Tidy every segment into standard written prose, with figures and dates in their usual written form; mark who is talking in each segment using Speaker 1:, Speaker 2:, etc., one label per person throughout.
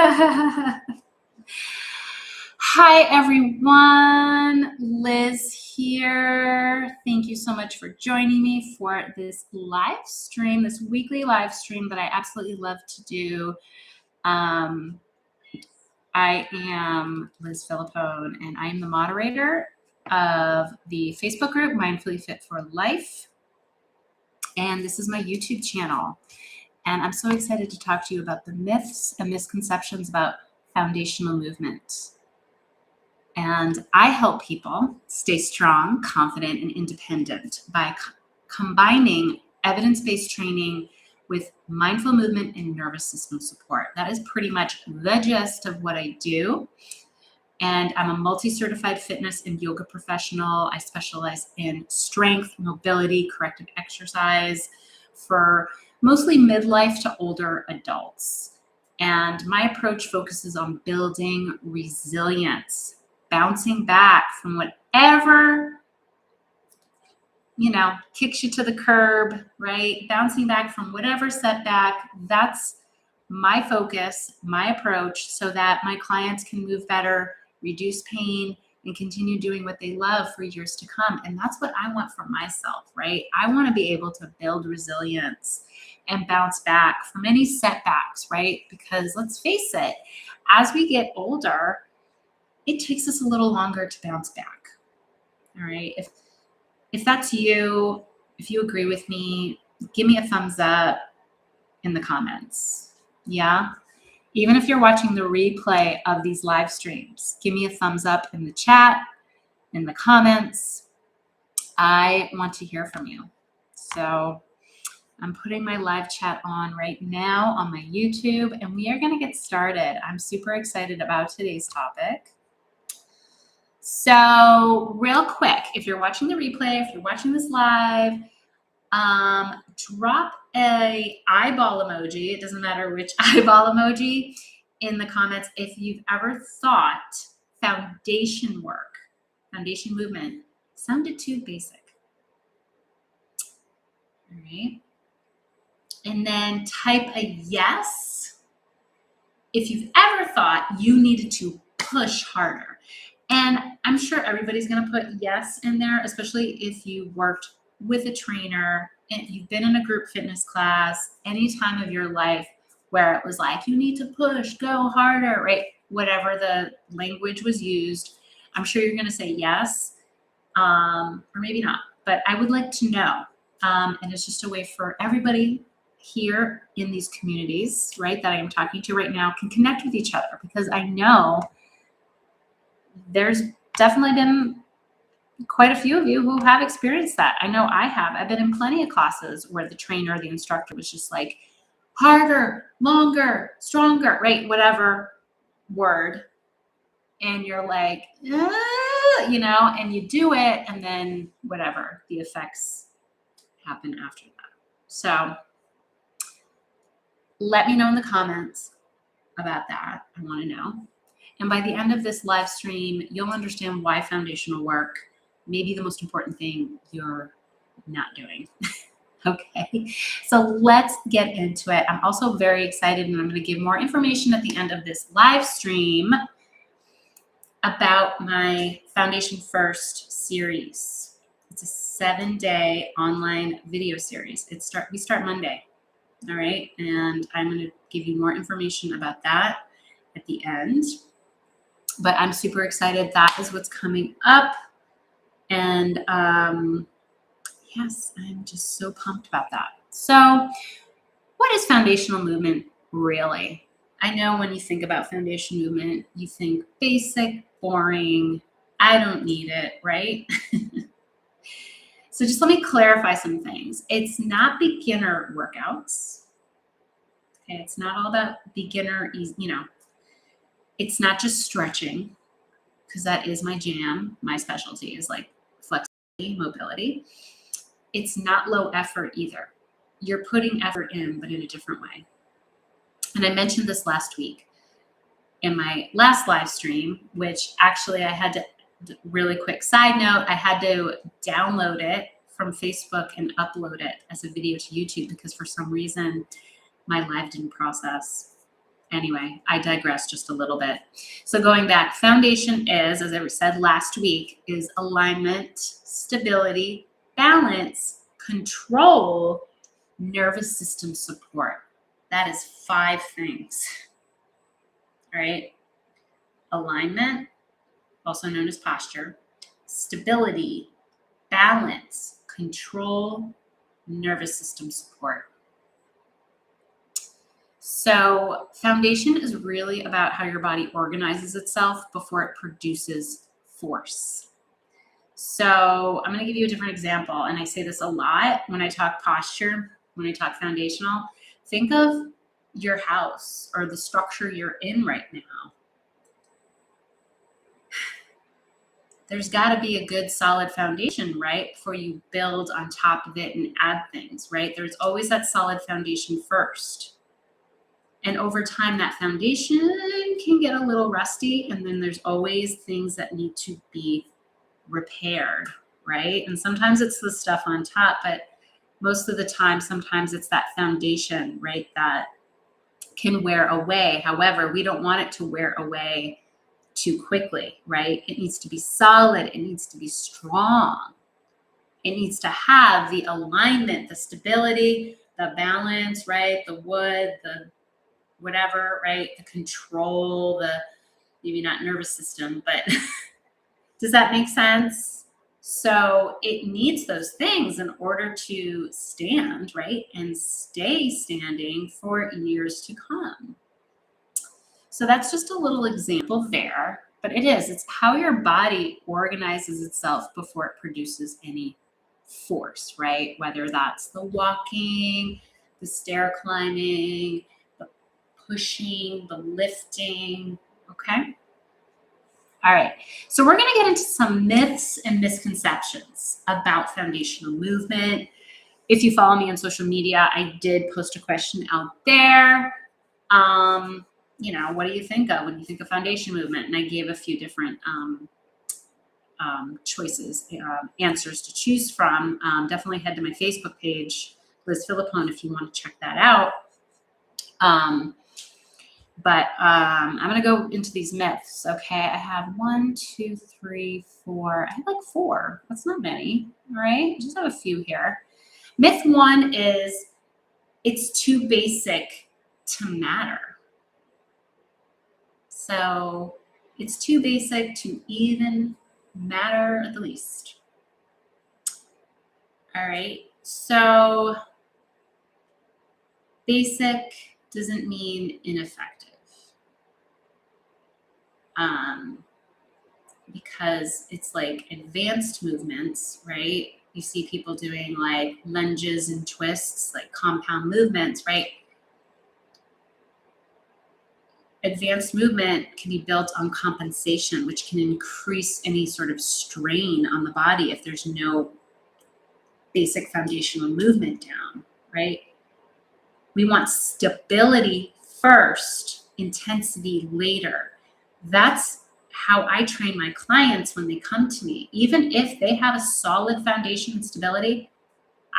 Speaker 1: Hi, everyone. Liz here. Thank you so much for joining me for this live stream, this weekly live stream that I absolutely love to do. I am Liz Philippone, and I'm the moderator of the Facebook group Mindfully Fit for Life. And this is my YouTube channel. And I'm so excited to talk to you about the myths and misconceptions about foundational movement. And I help people stay strong, confident, and independent by combining evidence-based training with mindful movement and nervous system support. That is pretty much the gist of what I do. And I'm a multi-certified fitness and yoga professional. I specialize in strength, mobility, corrective exercise for mostly midlife to older adults. And my approach focuses on building resilience, bouncing back from whatever, kicks you to the curb, right? Bouncing back from whatever setback. That's my focus, my approach, so that my clients can move better, reduce pain, and continue doing what they love for years to come. And that's what I want for myself, right? I want to be able to build resilience and bounce back from any setbacks, right? Because let's face it, as we get older, it takes us a little longer to bounce back. All right. If that's you, if you agree with me, give me a thumbs up in the comments. Yeah. Even if you're watching the replay of these live streams, give me a thumbs up in the chat, in the comments. I want to hear from you. So I'm putting my live chat on right now on my YouTube, and we are going to get started. I'm super excited about today's topic. So real quick, if you're watching the replay, if you're watching this live, drop a eyeball emoji. It doesn't matter which eyeball emoji in the comments if you've ever thought foundation work, foundation movement sounded too basic. All right. And then type a yes if you've ever thought you needed to push harder. And I'm sure everybody's going to put yes in there, especially if you worked with a trainer and you've been in a group fitness class, any time of your life where it was like, you need to push, go harder, right? Whatever the language was used, I'm sure you're going to say yes, or maybe not, but I would like to know. And it's just a way for everybody here in these communities, right, that I am talking to right now can connect with each other, because I know there's definitely been quite a few of you who have experienced that. I know I have. I've been in plenty of classes where the trainer, the instructor was just like, harder, longer, stronger, right? Whatever word. And you're like, and you do it, and then whatever, the effects happen after that. So let me know in the comments about that. I want to know. And by the end of this live stream, you'll understand why foundational work may be the most important thing you're not doing. Okay, so let's get into it. I'm also very excited, and I'm going to give more information at the end of this live stream about my Foundation First series. It's a 7-day online video series. We start Monday, all right? And I'm going to give you more information about that at the end. But I'm super excited. That is what's coming up. And yes, I'm just so pumped about that. So what is foundational movement really? I know when you think about foundation movement, you think basic, boring, I don't need it, right? So just let me clarify some things. It's not beginner workouts. Okay, it's not all about beginner, it's not just stretching, because that is my jam. My specialty is like flexibility, mobility. It's not low effort either. You're putting effort in, but in a different way. And I mentioned this last week in my last live stream, which actually I had to, really quick side note, I had to download it from Facebook and upload it as a video to YouTube because for some reason my live didn't process. Anyway, I digress just a little bit. So going back, foundation is, as I said last week, is alignment, stability, balance, control, nervous system support. That is 5 things. All right. Alignment, also known as posture, stability, balance, control, nervous system support. So foundation is really about how your body organizes itself before it produces force. So I'm going to give you a different example. And I say this a lot when I talk posture, when I talk foundational. Think of your house or the structure you're in right now. There's got to be a good solid foundation, right? Before you build on top of it and add things, right? There's always that solid foundation first. And over time, that foundation can get a little rusty. And then there's always things that need to be repaired, right? And sometimes it's the stuff on top, but most of the time, sometimes it's that foundation, right, that can wear away. However, we don't want it to wear away too quickly, right? It needs to be solid. It needs to be strong. It needs to have the alignment, the stability, the balance, right? The wood, the whatever, right? The control, the maybe not nervous system, but does that make sense? So it needs those things in order to stand, right? And stay standing for years to come. So that's just a little example there, but it's how your body organizes itself before it produces any force, right? Whether that's the walking, the stair climbing, the pushing, the lifting, okay? All right, so we're going to get into some myths and misconceptions about foundational movement. If you follow me on social media, I did post a question out there. What do you think of when you think of foundation movement? And I gave a few different choices, answers to choose from. Definitely head to my Facebook page, Liz Philippone, if you want to check that out. But I'm going to go into these myths, okay? I have 1, 2, 3, 4. I have like 4. That's not many, all right? Just have a few here. Myth 1 is it's too basic to matter. So it's too basic to even matter at the least. All right, so basic doesn't mean ineffective. Because it's like advanced movements, right? You see people doing like lunges and twists, like compound movements, right? Advanced movement can be built on compensation, which can increase any sort of strain on the body if there's no basic foundational movement down, right? We want stability first, intensity later. That's how I train my clients when they come to me. Even if they have a solid foundation and stability,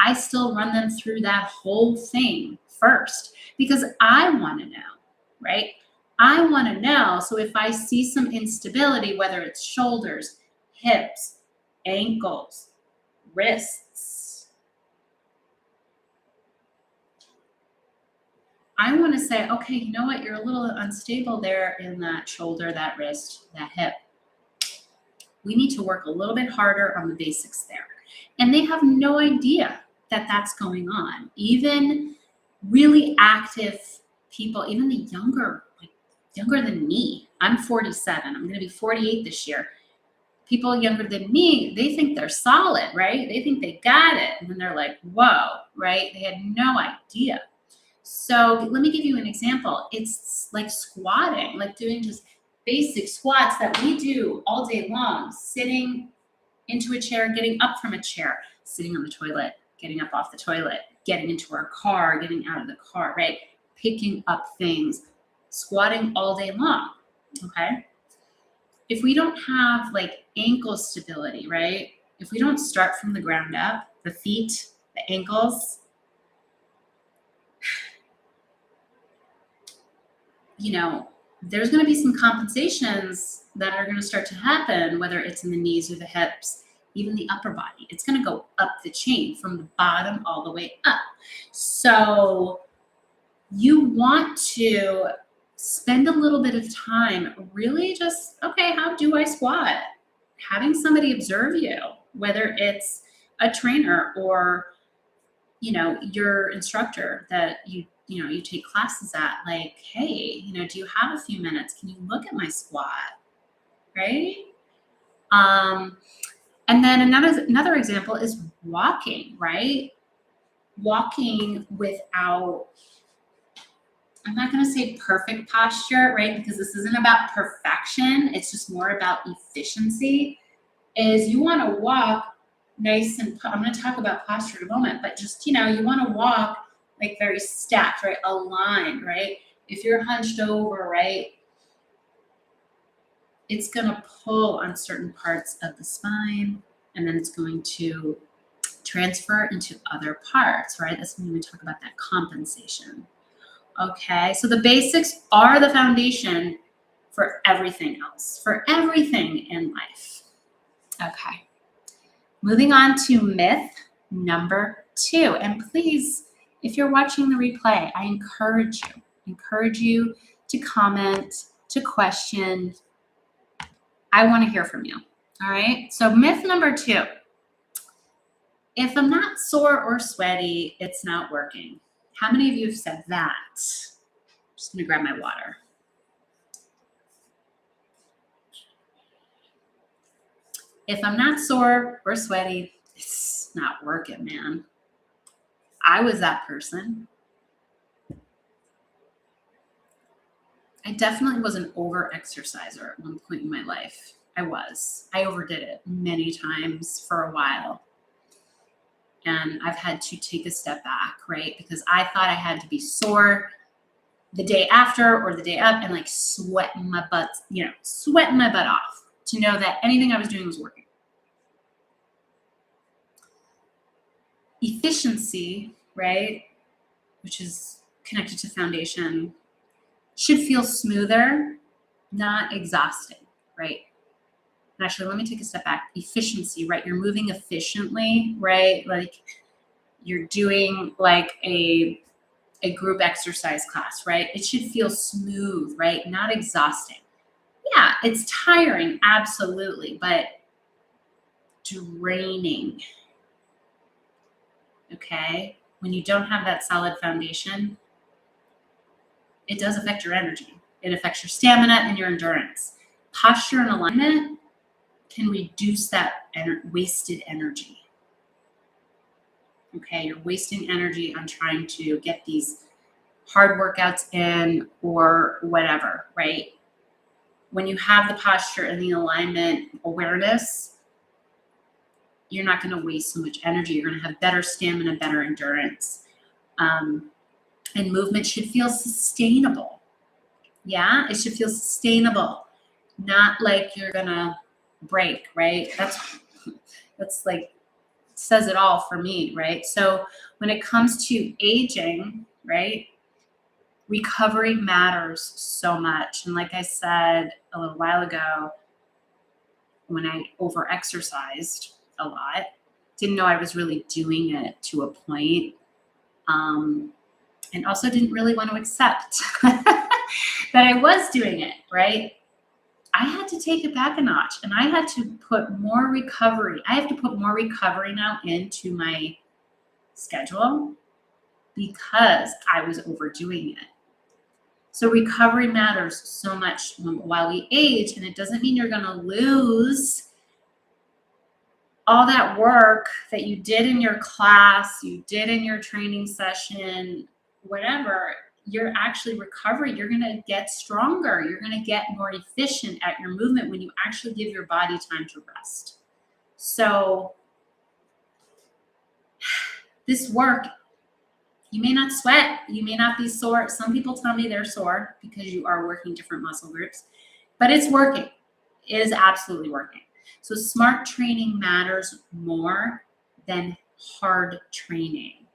Speaker 1: I still run them through that whole thing first because I want to know, right? I want to know. So if I see some instability, whether it's shoulders, hips, ankles, wrists, I want to say, okay, you know what? You're a little unstable there in that shoulder, that wrist, that hip. We need to work a little bit harder on the basics there. And they have no idea that that's going on. Even really active people, even the younger than me. I'm 47. I'm going to be 48 this year. People younger than me, they think they're solid, right? They think they got it. And then they're like, whoa, right? They had no idea. So let me give you an example. It's like squatting, like doing just basic squats that we do all day long, sitting into a chair, getting up from a chair, sitting on the toilet, getting up off the toilet, getting into our car, getting out of the car, right? Picking up things, squatting all day long, okay? If we don't have like ankle stability, right? If we don't start from the ground up, the feet, the ankles, there's going to be some compensations that are going to start to happen, whether it's in the knees or the hips, even the upper body. It's going to go up the chain from the bottom all the way up. So you want to spend a little bit of time really just, okay, how do I squat? Having somebody observe you, whether it's a trainer or your instructor that you take classes at, like, hey, do you have a few minutes? Can you look at my squat? Right? And then another example is walking, right? Walking without, I'm not going to say perfect posture, right? Because this isn't about perfection. It's just more about efficiency. Is you want to walk nice and, I'm going to talk about posture in a moment, but just, you want to walk like very stacked, right? Aligned, right? If you're hunched over, right, it's going to pull on certain parts of the spine, and then it's going to transfer into other parts, right? That's when we talk about that compensation. Okay, so the basics are the foundation for everything else, for everything in life. Okay. Moving on to myth number 2. And please, if you're watching the replay, I encourage you to comment, to question. I want to hear from you. All right. So myth number 2, if I'm not sore or sweaty, it's not working. How many of you have said that? I'm just going to grab my water. If I'm not sore or sweaty, it's not working, man. I was that person. I definitely was an over-exerciser at one point in my life. I overdid it many times for a while. And I've had to take a step back, right? Because I thought I had to be sore the day after or the day up and like sweating my butt off to know that anything I was doing was working. Efficiency, right, which is connected to foundation, should feel smoother, not exhausting, right? And actually, let me take a step back. Efficiency, right? You're moving efficiently, right? Like you're doing like a group exercise class, right? It should feel smooth, right? Not exhausting. Yeah, it's tiring, absolutely, but draining. Okay? When you don't have that solid foundation, it does affect your energy. It affects your stamina and your endurance. Posture and alignment can reduce that wasted energy. Okay, you're wasting energy on trying to get these hard workouts in or whatever, right? When you have the posture and the alignment awareness, you're not going to waste so much energy. You're going to have better stamina, better endurance. And movement should feel sustainable. Yeah, it should feel sustainable, not like you're going to break, right? That's like, says it all for me, right? So when it comes to aging, right, recovery matters so much. And like I said a little while ago, when I over-exercised a lot, didn't know I was really doing it to a point, and also didn't really want to accept that I was doing it, right? I had to take it back a notch, and I had to put more recovery. I have to put more recovery now into my schedule because I was overdoing it. So recovery matters so much while we age, and it doesn't mean you're going to lose all that work that you did in your class, you did in your training session, whatever. You're actually recovering. You're going to get stronger. You're going to get more efficient at your movement when you actually give your body time to rest. So this work, you may not sweat. You may not be sore. Some people tell me they're sore because you are working different muscle groups, but it's working. It is absolutely working. So smart training matters more than hard training.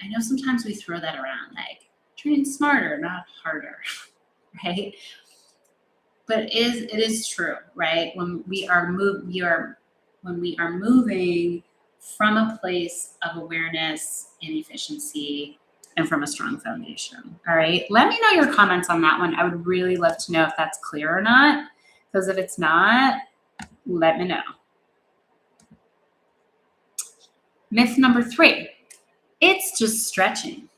Speaker 1: I know sometimes we throw that around like train smarter, not harder. right? But it is true, right? When we are moving from a place of awareness and efficiency and from a strong foundation. All right. Let me know your comments on that one. I would really love to know if that's clear or not. Because if it's not, let me know. Myth number 3. It's just stretching.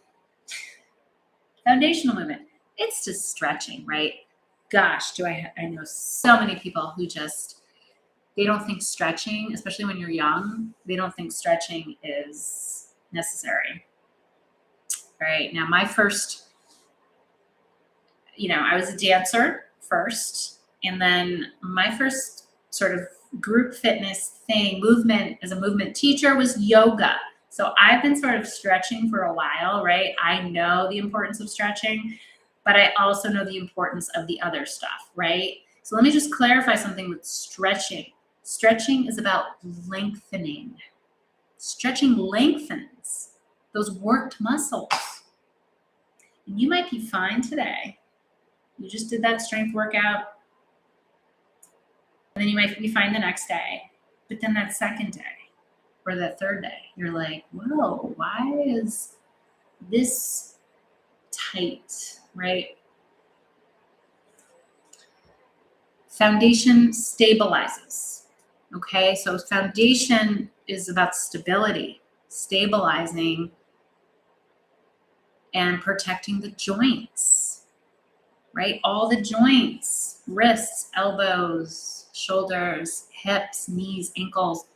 Speaker 1: Foundational movement. It's just stretching, right? Gosh, I know so many people who they don't think stretching, especially when you're young, they don't think stretching is necessary. Right? Now, my first, I was a dancer first, and then my first sort of group fitness movement as a movement teacher was yoga. So I've been sort of stretching for a while, right? I know the importance of stretching, but I also know the importance of the other stuff, right? So let me just clarify something with stretching. Stretching is about lengthening. Stretching lengthens those worked muscles. And you might be fine today. You just did that strength workout, and then you might be fine the next day. But then that second day or that third day, you're like, whoa, why is this tight, right? Foundation stabilizes. Okay, so foundation is about stability, stabilizing and protecting the joints, right? All the joints, wrists, elbows, shoulders, hips, knees, ankles,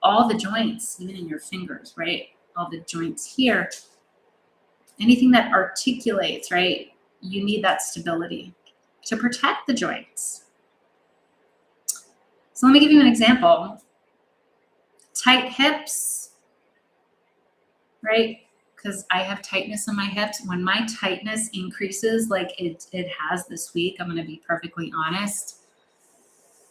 Speaker 1: all the joints, even in your fingers, right? All the joints here. Anything that articulates, right? You need that stability to protect the joints. So let me give you an example. Tight hips, right? Because I have tightness in my hips. When my tightness increases like it has this week, I'm going to be perfectly honest,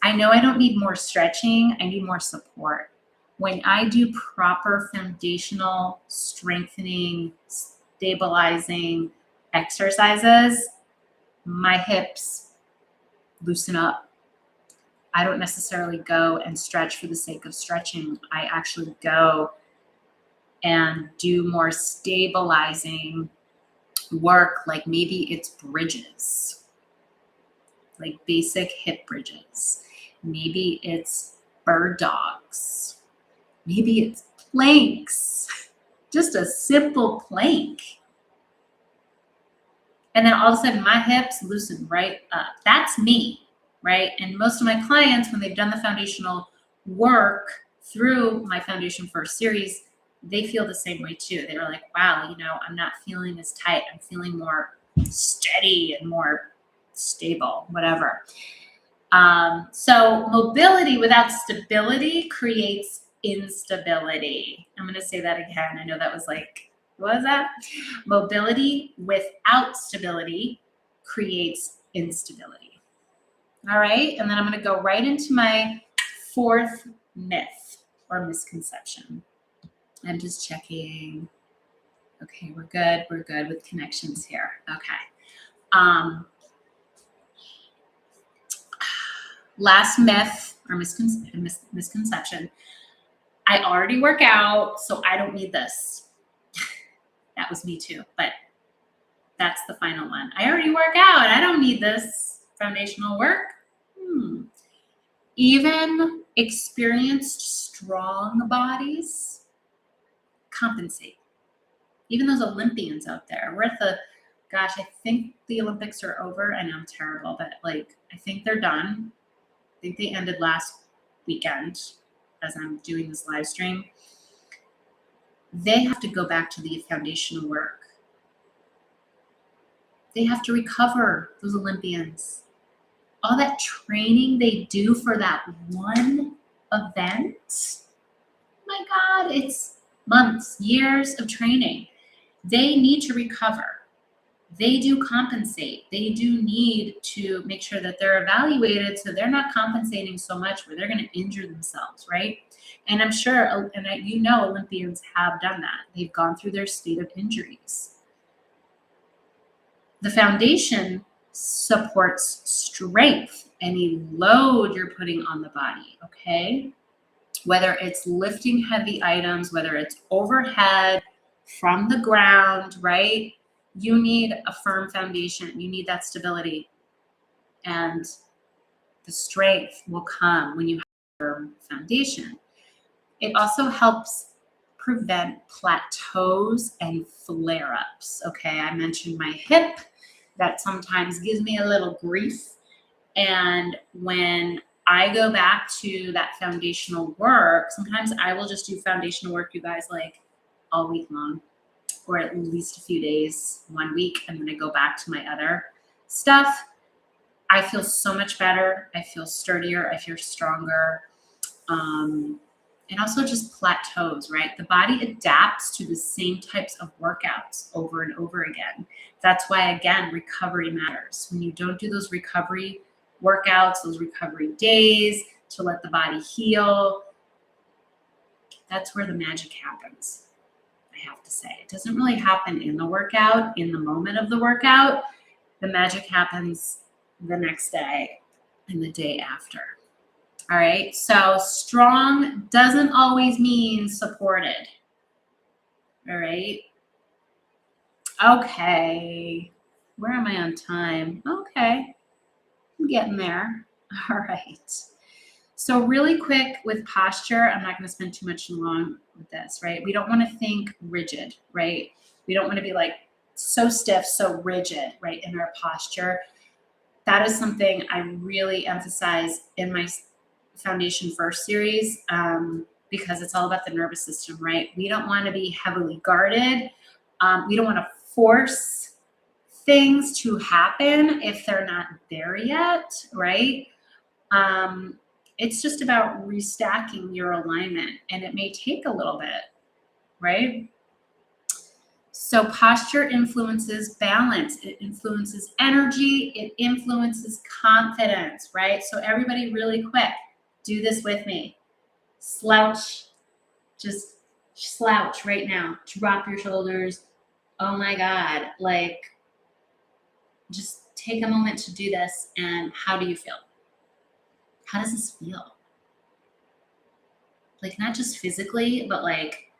Speaker 1: I know I don't need more stretching. I need more support. When I do proper foundational strengthening, stabilizing exercises, my hips loosen up. I don't necessarily go and stretch for the sake of stretching. I actually go and do more stabilizing work, like maybe it's bridges, like basic hip bridges. Maybe it's bird dogs. Maybe it's planks, just a simple plank. And then all of a sudden my hips loosen right up. That's me, right? And most of my clients, when they've done the foundational work through my Foundation First series, they feel the same way too. They're like, wow, I'm not feeling as tight. I'm feeling more steady and more stable, whatever. So mobility without stability creates instability. I'm going to say that again. I know that was like, what was that? Mobility without stability creates instability. All right. And then I'm going to go right into my 4th myth or misconception. I'm just checking. Okay, we're good. We're good with connections here. Okay. Last myth or misconception. I already work out, so I don't need this. That was me too, but that's the final one. I already work out. I don't need this foundational work. Even experienced strong bodies compensate. Even those Olympians out there, gosh, I think the Olympics are over. I know I'm terrible, but I think they're done. I think they ended last weekend as I'm doing this live stream. They have to go back to the foundational work. They have to recover, those Olympians. All that training they do for that one event, my God, it's months, years of training. They need to recover. They do compensate. They do need to make sure that they're evaluated so they're not compensating so much where they're going to injure themselves, right? And I'm sure, Olympians have done that. They've gone through their state of injuries. The foundation supports strength, any load you're putting on the body, okay? Whether it's lifting heavy items, whether it's overhead, from the ground, right? You need a firm foundation. You need that stability. And the strength will come when you have a firm foundation. It also helps prevent plateaus and flare-ups, okay? I mentioned my hip. That sometimes gives me a little grief. And when I go back to that foundational work, sometimes I will just do foundational work, you guys, like all week long, or at least a few days, 1 week, and then I go back to my other stuff. I feel so much better. I feel sturdier. I feel stronger. And also just plateaus, right? The body adapts to the same types of workouts over and over again. That's why, again, recovery matters. When you don't do those recovery workouts, those recovery days to let the body heal, that's where the magic happens, I have to say. It doesn't really happen in the workout, in the moment of the workout. The magic happens the next day and the day after. All right, so strong doesn't always mean supported. All right. Okay. Where am I on time? Okay. I'm getting there. All right. So really quick with posture, I'm not going to spend too much long with this, right? We don't want to think rigid, right? We don't want to be like so stiff, so rigid, right, in our posture. That is something I really emphasize in my Foundation First series, because it's all about the nervous system, right? We don't want to be heavily guarded. We don't want to force things to happen if they're not there yet, right? It's just about restacking your alignment, and it may take a little bit, right? So posture influences balance. It influences energy. It influences confidence, right? So everybody really quick, do this with me. Slouch. Just slouch right now. Drop your shoulders. Oh my God. Like, just take a moment to do this. And how do you feel? How does this feel? Like, not just physically, but like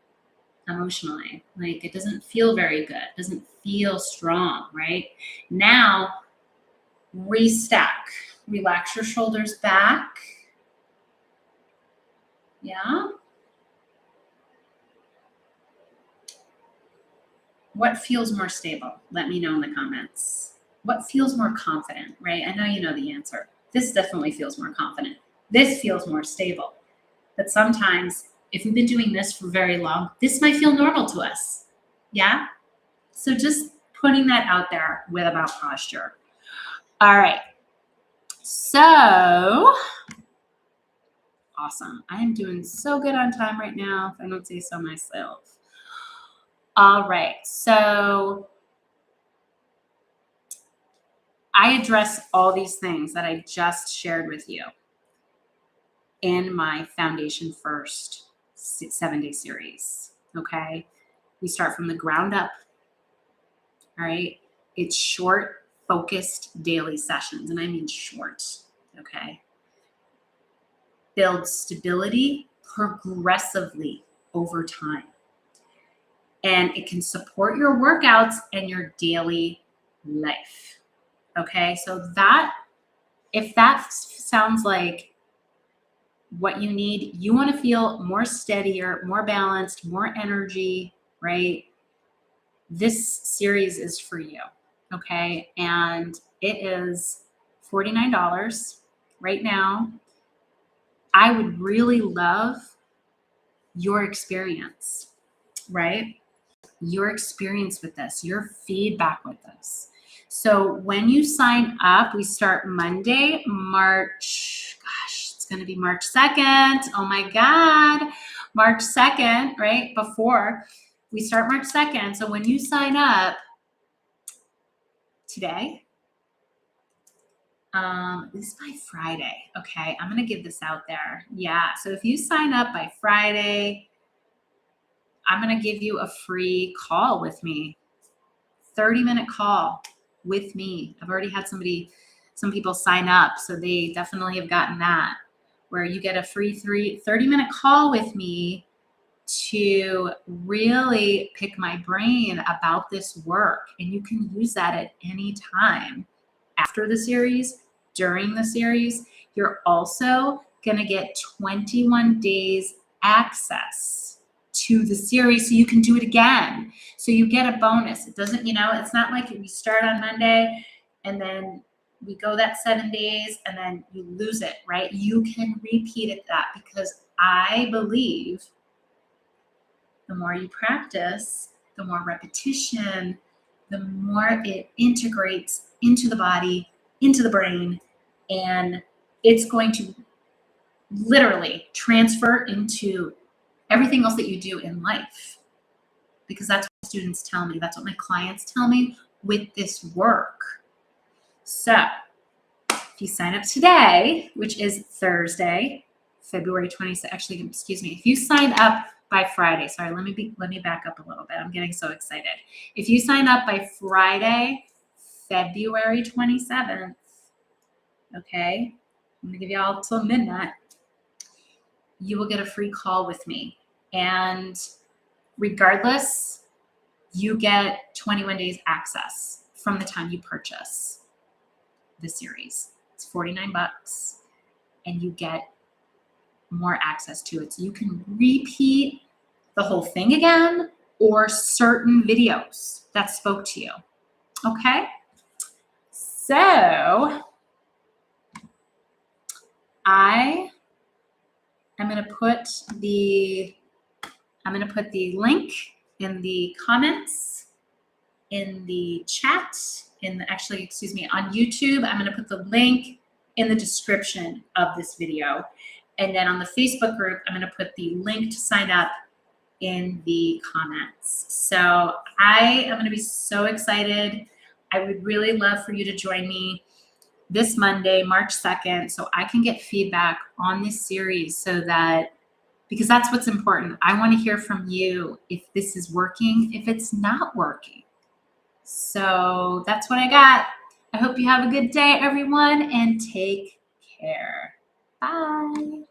Speaker 1: emotionally. Like, it doesn't feel very good. It doesn't feel strong, right? Now, restack. Relax your shoulders back. Yeah. What feels more stable? Let me know in the comments. What feels more confident, right? I know you know the answer. This definitely feels more confident. This feels more stable. But sometimes, if we've been doing this for very long, this might feel normal to us. Yeah? So just putting that out there with about posture. All right. So, awesome. I am doing so good on time right now, if I don't say so myself. All right. So, I address all these things that I just shared with you in my Foundation First 7-day series, okay? We start from the ground up, all right? It's short, focused daily sessions, and I mean short, okay? Build stability progressively over time. And it can support your workouts and your daily life, okay? So that, if that sounds like what you need, you want to feel more steadier, more balanced, more energy, right? This series is for you, okay? And it is $49 right now. I would really love your experience, right? Your experience with this, your feedback with this. So when you sign up, we start Monday, March, gosh, it's going to be March 2nd. Oh my God, March 2nd, right? Before we start March 2nd. So when you sign up today, at least by Friday, okay? I'm going to give this out there. Yeah. So if you sign up by Friday, I'm going to give you a free call with me, 30-minute call. with me. I've already had some people sign up, so they definitely have gotten that, where you get a free 30-minute call with me to really pick my brain about this work. And you can use that at any time after the series, during the series. You're also going to get 21 days access to the series so you can do it again. So you get a bonus. It doesn't, it's not like we start on Monday and then we go that 7 days and then you lose it, right? You can repeat it that, because I believe the more you practice, the more repetition, the more it integrates into the body, into the brain, and it's going to literally transfer into everything else that you do in life. Because that's what students tell me. That's what my clients tell me with this work. So if you sign up today, which is Thursday, February 26th, actually, excuse me, if you sign up by Friday, sorry, let me back up a little bit. I'm getting so excited. If you sign up by Friday, February 27th, okay, I'm gonna give you all till midnight, you will get a free call with me. And regardless, you get 21 days access from the time you purchase the series. It's $49 and you get more access to it. So you can repeat the whole thing again or certain videos that spoke to you. Okay? So I am going to put the link in the comments, in the chat, on YouTube. I'm going to put the link in the description of this video. And then on the Facebook group, I'm going to put the link to sign up in the comments. So I am going to be so excited. I would really love for you to join me this Monday, March 2nd, so I can get feedback on this series, because that's what's important. I want to hear from you if this is working, if it's not working. So that's what I got. I hope you have a good day, everyone, and take care. Bye.